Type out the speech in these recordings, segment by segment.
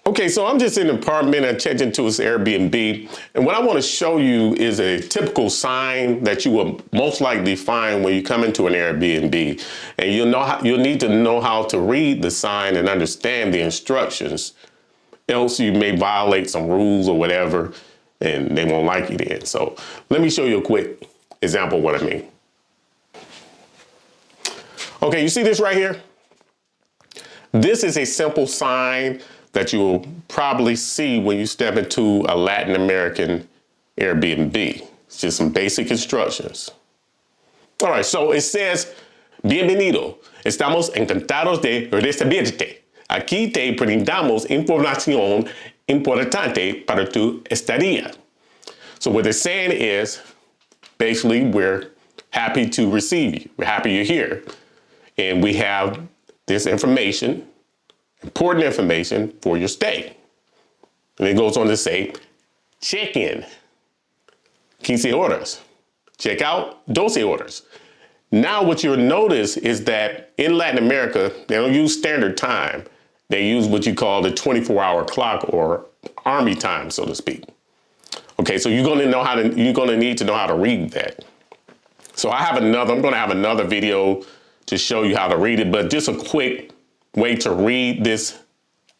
Okay, so I'm just in an apartment. I checked into this Airbnb, and what I want to show you is a typical sign that you will most likely find when you come into an Airbnb, and you'll need to know how to read the sign and understand the instructions. Else you may violate some rules or whatever, and they won't like you then. So let me show you a quick example of what I mean. Okay, you see this right here? This is a simple sign that you'll probably see when you step into a Latin American Airbnb. It's just some basic instructions. All right, so it says, bienvenido, estamos encantados de recibirte. Aquí te brindamos información importante para tu estadía. So what they're saying is, basically, we're happy to receive you. We're happy you're here. And we have this information, important information for your stay. And it goes on to say, check-in, 15 horas. Check out, 12 horas. Now what you'll notice is that in Latin America, they don't use standard time. They use what you call the 24-hour clock or army time, so to speak. Okay, so you're gonna need to know how to read that. So I'm gonna have another video to show you how to read it, but just a quick way to read this.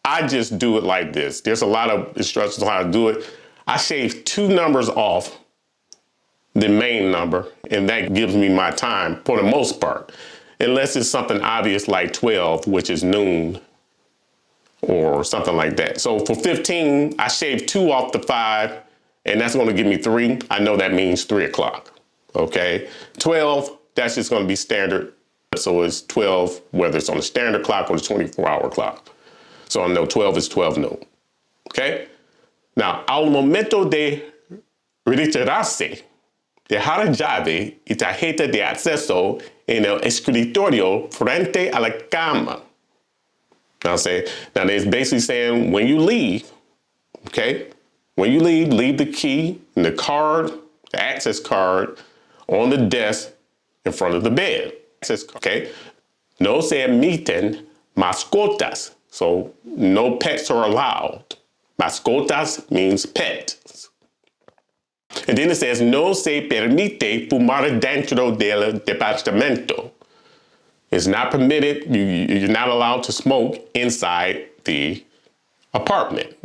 I just do it like this. There's a lot of instructions on how to do it. I shave 2 numbers off the main number, and that gives me my time for the most part, unless it's something obvious like 12, which is noon or something like that. So for 15, I shave 2 off the 5, and that's gonna give me 3. I know that means 3 o'clock, okay? 12, that's just gonna be standard. So it's 12, whether it's on the standard clock or the 24-hour clock. So I know 12 is 12 noon, okay? Now, al momento de retirarse, dejar llave y tarjeta de acceso en el escritorio frente a la cama. Now it's basically saying when you leave, okay? When you leave the key and the card, the access card on the desk in front of the bed. Okay? No se admiten mascotas. So no pets are allowed. Mascotas means pets. And then it says no se permite fumar dentro del departamento. It's not permitted. You're not allowed to smoke inside the apartment.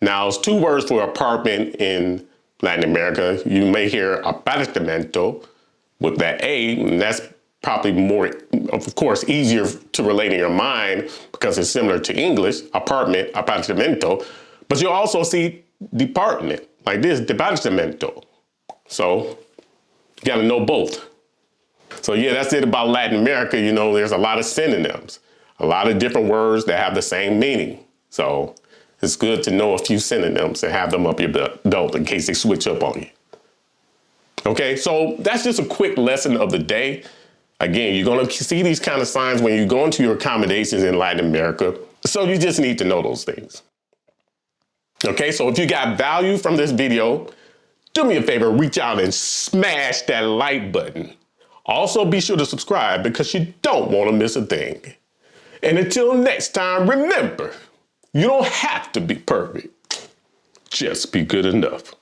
Now, it's 2 words for apartment in Latin America. You may hear apartamento with that A, and that's probably more, of course, easier to relate in your mind because it's similar to English, apartment, apartamento. But you'll also see department, like this, departamento. So you gotta know both. So yeah, that's it about Latin America. You know, there's a lot of synonyms, a lot of different words that have the same meaning. So it's good to know a few synonyms and have them up your belt in case they switch up on you. Okay, so that's just a quick lesson of the day. Again, you're gonna see these kind of signs when you go into your accommodations in Latin America. So you just need to know those things. Okay, so if you got value from this video, do me a favor, reach out and smash that like button. Also, be sure to subscribe because you don't want to miss a thing. And until next time, remember, you don't have to be perfect. Just be good enough.